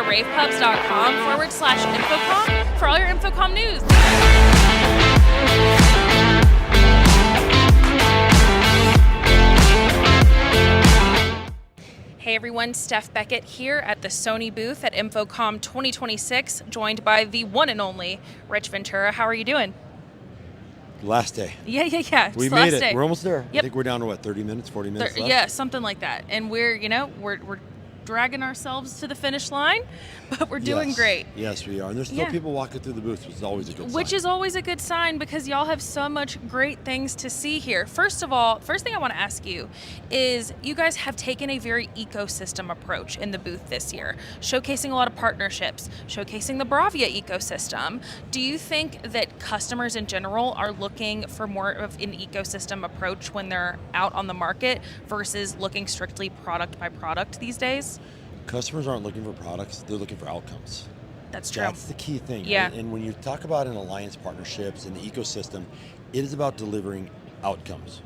ravepubs.com/InfoComm for all your InfoComm news. Hey everyone, Steph Beckett here at the Sony booth at InfoComm 2026, joined by the one and only Rich Ventura. How are you doing? Last day. Yeah. We made it. Day. We're almost there. Yep. I think we're down to 30 minutes, 40 minutes left? Yeah, something like that. And we're dragging ourselves to the finish line, but we're doing great. Yes, we are. And there's still people walking through the booth, which is always a good sign. Which is always a good sign because y'all have so much great things to see here. First of all, first thing I want to ask you is you guys have taken a very ecosystem approach in the booth this year, showcasing a lot of partnerships, showcasing the rAVe ecosystem. Do you think that customers in general are looking for more of an ecosystem approach when they're out on the market versus looking strictly product by product these days? Customers aren't looking for products, they're looking for outcomes. That's true. That's the key thing. Yeah. Right? And when you talk about an alliance partnerships and the ecosystem, it is about delivering outcomes.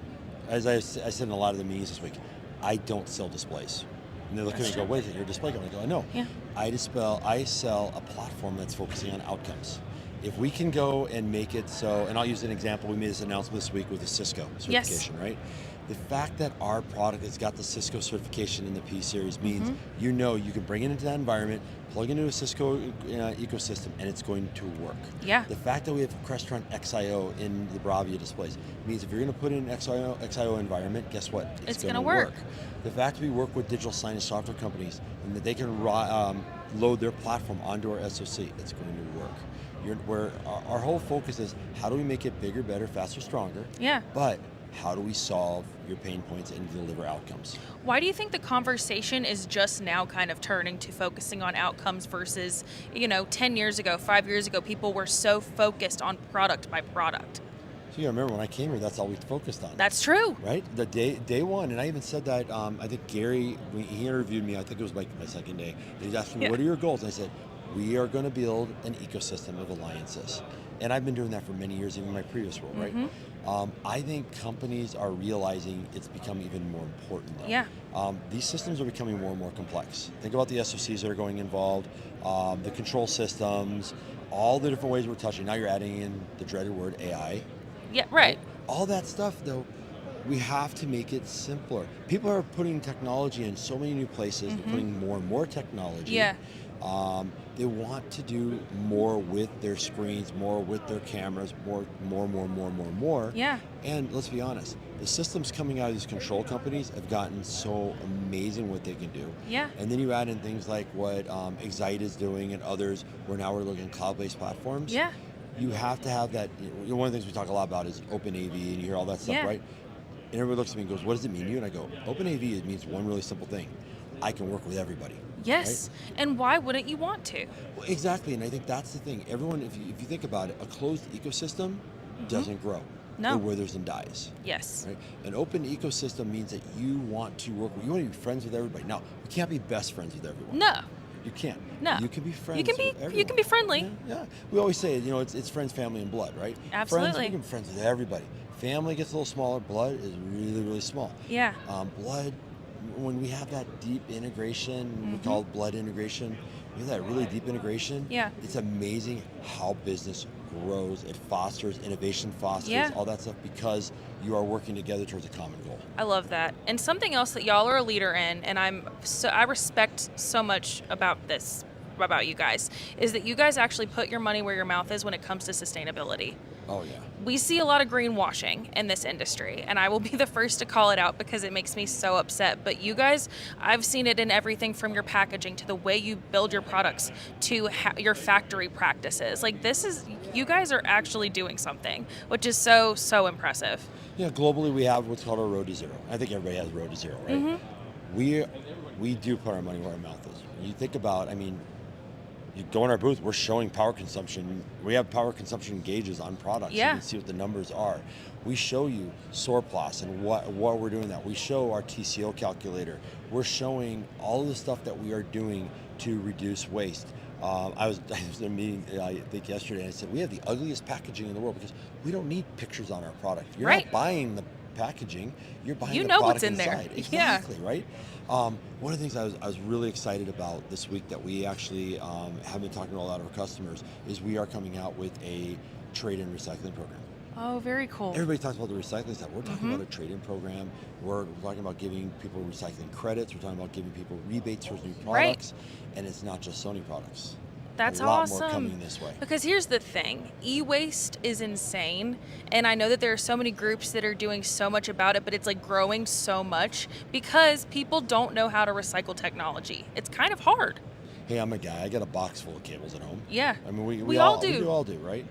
As I said in a lot of the meetings this week, I don't sell displays. And they look at me and go, wait a second, you're a display company. I go, no. Yeah. I sell a platform that's focusing on outcomes. If we can go and make it so, and I'll use an example, we made this announcement this week with the Cisco certification, right? The fact that our product has got the Cisco certification in the P-Series means you can bring it into that environment, plug into a Cisco ecosystem, and it's going to work. Yeah. The fact that we have Crestron XIO in the rAVe displays means if you're going to put in an XIO environment, guess what? It's going to work. The fact that we work with digital signage software companies and that they can load their platform onto our SoC, it's going to work. Our whole focus is how do we make it bigger, better, faster, stronger? Yeah. But how do we solve your pain points and deliver outcomes? Why do you think the conversation is just now kind of turning to focusing on outcomes versus, 10 years ago, 5 years ago, people were so focused on product by product? So you remember when I came here, that's all we focused on. That's true. Right? The day one, and I even said that, I think Gary, when he interviewed me, I think it was my second day, and he's asking me, what are your goals? And I said, we are going to build an ecosystem of alliances. And I've been doing that for many years, even in my previous role, right? I think companies are realizing it's become even more important though. Yeah. These systems are becoming more and more complex. Think about the SoCs that are going involved, the control systems, all the different ways we're touching. Now you're adding in the dreaded word AI. Yeah, right. All that stuff though, we have to make it simpler. People are putting technology in so many new places, they're putting more and more technology. Yeah. They want to do more with their screens, more with their cameras, more. Yeah. And let's be honest, the systems coming out of these control companies have gotten so amazing what they can do. Yeah. And then you add in things like what Excite is doing and others, where now we're looking at cloud-based platforms. Yeah. You have to have that. One of the things we talk a lot about is OpenAV, and you hear all that stuff, right? And everybody looks at me and goes, what does it mean to you? And I go, OpenAV, it means one really simple thing. I can work with everybody. Yes, right? And why wouldn't you want to? Well, exactly, and I think that's the thing. Everyone, if you think about it, a closed ecosystem doesn't grow. No. It withers and dies. Yes. Right? An open ecosystem means that you want to work with, you want to be friends with everybody. Now, we can't be best friends with everyone. No. You can't. No. You can be friends with everyone. You can be friendly. Yeah. We always say, it's friends, family, and blood, right? Absolutely. Friends, we can be friends with everybody. Family gets a little smaller. Blood is really, really small. Yeah. Blood, when we have that deep integration, we call it blood integration, we have that really deep integration. Yeah. It's amazing how business grows. It fosters, innovation fosters, all that stuff because you are working together towards a common goal. I love that. And something else that y'all are a leader in, and I respect so much about this, about you guys, is that you guys actually put your money where your mouth is when it comes to sustainability. Oh, yeah. We see a lot of greenwashing in this industry, and I will be the first to call it out because it makes me so upset. But you guys, I've seen it in everything from your packaging to the way you build your products to your factory practices. Like you guys are actually doing something, which is so, so impressive. Yeah, globally we have what's called our Road to Zero. I think everybody has Road to Zero, right? We do put our money where our mouth is. When you think about, you go in our booth, we're showing power consumption. We have power consumption gauges on products. Yeah. You can see what the numbers are. We show you surplus and what we're doing that. We show our TCO calculator. We're showing all of the stuff that we are doing to reduce waste. I was in a meeting, I think yesterday, and I said, we have the ugliest packaging in the world because we don't need pictures on our product. You're not buying packaging, you're buying You the know product what's in there. inside. Exactly, right? One of the things I was really excited about this week that we actually have been talking to a lot of our customers is we are coming out with a trade-in recycling program. Oh, very cool. Everybody talks about the recycling stuff. We're talking about a trade-in program. We're talking about giving people recycling credits. We're talking about giving people rebates for new products. And it's not just Sony products. That's a lot awesome. more coming this way. Because here's the thing, e-waste is insane, and I know that there are so many groups that are doing so much about it, but it's like growing so much because people don't know how to recycle technology. It's kind of hard. Hey, I'm a guy. I got a box full of cables at home. Yeah. I mean, we all do. We all do, right?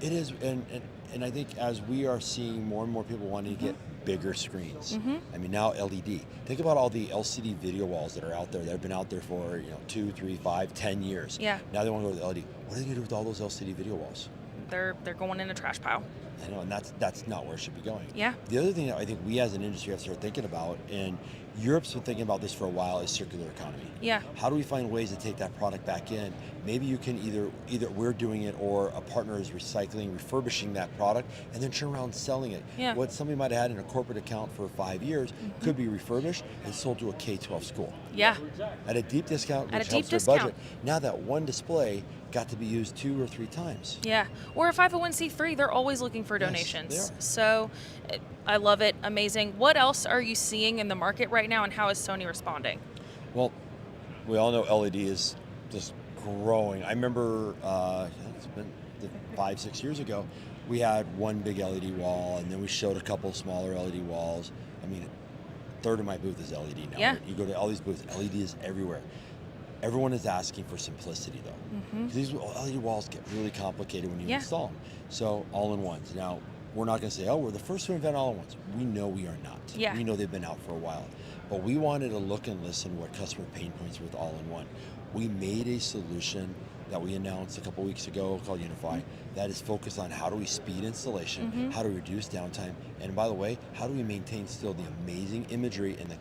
It is, and I think as we are seeing more and more people wanting to get bigger screens. I mean, now LED. Think about all the LCD video walls that are out there that have been out there for 2, 3, 5, 10 years. Yeah. Now they want to go to the LED. What are they going to do with all those LCD video walls? They're going in a trash pile. I know, and that's not where it should be going. Yeah. The other thing that I think we as an industry have to start thinking about, and Europe's been thinking about this for a while, is circular economy. Yeah. How do we find ways to take that product back in? Maybe you can either we're doing it or a partner is recycling, refurbishing that product, and then turn around and selling it. Yeah. What somebody might have had in a corporate account for 5 years could be refurbished and sold to a K-12 school. Yeah. At a deep discount, which helps their budget. Now that one display got to be used 2 or 3 times. Yeah, or a 501c3, they're always looking for donations. Yes, they are. So I love it, amazing. What else are you seeing in the market right now, and how is Sony responding? Well, we all know LED is just growing. I remember it's been 5, 6 years ago, we had one big LED wall, and then we showed a couple smaller LED walls. I mean, a third of my booth is LED now. Yeah. You go to all these booths, LED is everywhere. Everyone is asking for simplicity, though. Because these LED walls get really complicated when you install them. So, all-in-ones. Now, we're not going to say, oh, we're the first to invent all-in-ones. We know we are not. Yeah. We know they've been out for a while. But we wanted to look and listen what customer pain points were with all-in-one. We made a solution that we announced a couple weeks ago called Unify that is focused on how do we speed installation, how do we reduce downtime, and by the way, how do we maintain still the amazing imagery and the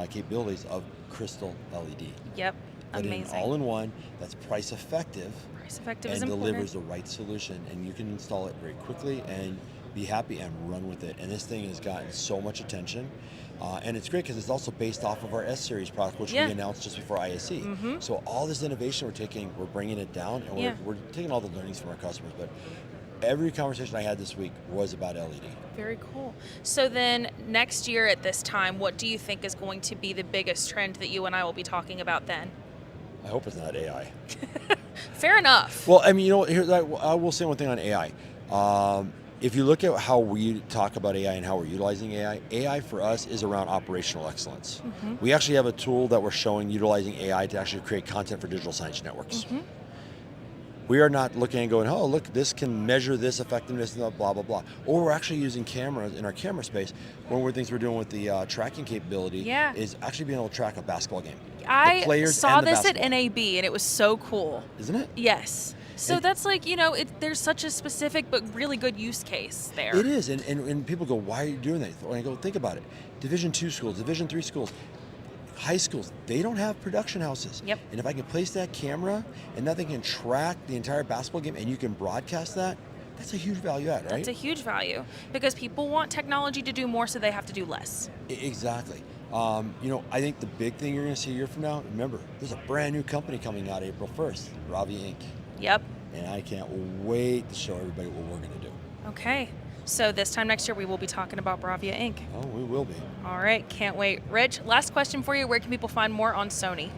capabilities of crystal LED. Yep. But Amazing. in all-in-one that's price effective Price-effective and is important. delivers the right solution, and you can install it very quickly and be happy and run with it. And this thing has gotten so much attention, and it's great because it's also based off of our S-Series product, which we announced just before ISE. So all this innovation we're bringing it down, and we're taking all the learnings from our customers. But every conversation I had this week was about LED. Very cool. So then next year at this time, what do you think is going to be the biggest trend that you and I will be talking about then? I hope it's not AI. Fair enough. Well, I mean, I will say one thing on AI. If you look at how we talk about AI and how we're utilizing AI for us is around operational excellence. We actually have a tool that we're showing utilizing AI to actually create content for digital signage networks. We are not looking and going, oh, look, this can measure this effectiveness and blah, blah, blah. Or we're actually using cameras in our camera space. One of the things we're doing with the tracking capability is actually being able to track a basketball game. I saw this at NAB, and it was so cool. Isn't it? Yes. So that's like, there's such a specific but really good use case there. It is, and people go, why are you doing that? And I go, think about it. Division 2 schools, Division 3 schools, high schools, they don't have production houses. Yep. And if I can place that camera and that thing can track the entire basketball game and you can broadcast that, that's a huge value add, right? That's a huge value because people want technology to do more, so they have to do less. Exactly. I think the big thing you're going to see a year from now, remember, there's a brand new company coming out April 1st, rAVe Inc. Yep. And I can't wait to show everybody what we're going to do. Okay. So this time next year, we will be talking about rAVe Inc. Oh, we will be. All right. Can't wait. Rich, last question for you. Where can people find more on Sony?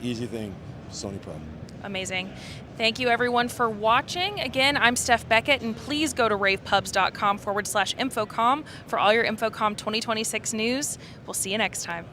Easy thing, Sony Pro. Amazing. Thank you, everyone, for watching. Again, I'm Steph Beckett, and please go to ravepubs.com/InfoComm for all your InfoComm 2026 news. We'll see you next time.